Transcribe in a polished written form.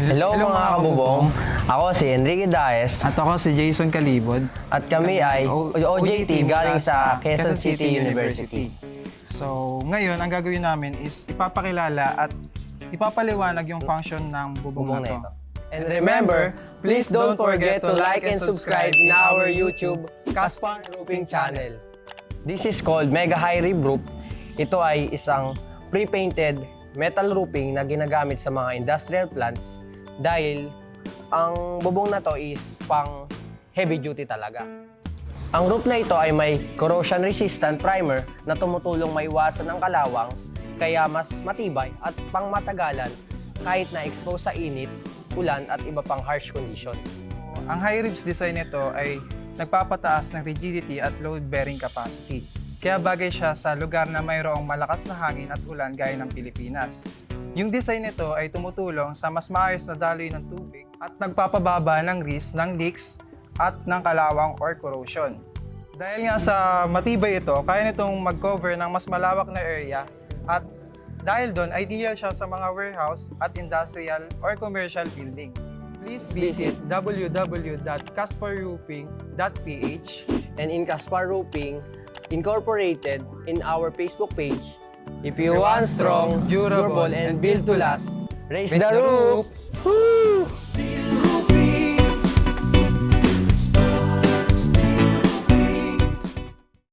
Hello mga kabubong, ako si Enrique Daes At ako si Jason Calibod. at kami ay OJT galing sa Quezon City University. So, ngayon ang gagawin namin is ipapakilala at ipapaliwanag yung function ng bubong Bubong na na to. ito. And remember, please don't forget to like and subscribe in our YouTube Kaspar Roofing channel. This is called Mega High Rib Roof. Ito ay isang pre-painted metal roofing na ginagamit sa mga industrial plants dahil ang bubong na to is pang heavy duty talaga. Ang roof na ito ay may corrosion resistant primer na tumutulong maiwasan ang kalawang kaya mas matibay at pang matagalan kahit na expose sa init, ulan at iba pang harsh conditions. Ang high ribs design nito ay nagpapataas ng rigidity at load-bearing capacity. Kaya bagay siya sa lugar na mayroong malakas na hangin at ulan gaya ng Pilipinas. Yung design nito ay tumutulong sa mas maayos na daloy ng tubig at nagpapababa ng risk ng leaks at ng kalawang or corrosion. Dahil nga sa matibay ito, kaya nitong mag-cover ng mas malawak na area at dahil doon, ideal siya sa mga warehouse at industrial or commercial buildings. Please visit www.casparroofing.ph And in Kaspar Roofing Incorporated in our Facebook page. If you want strong, durable, and built to last, raise the roof! Woo!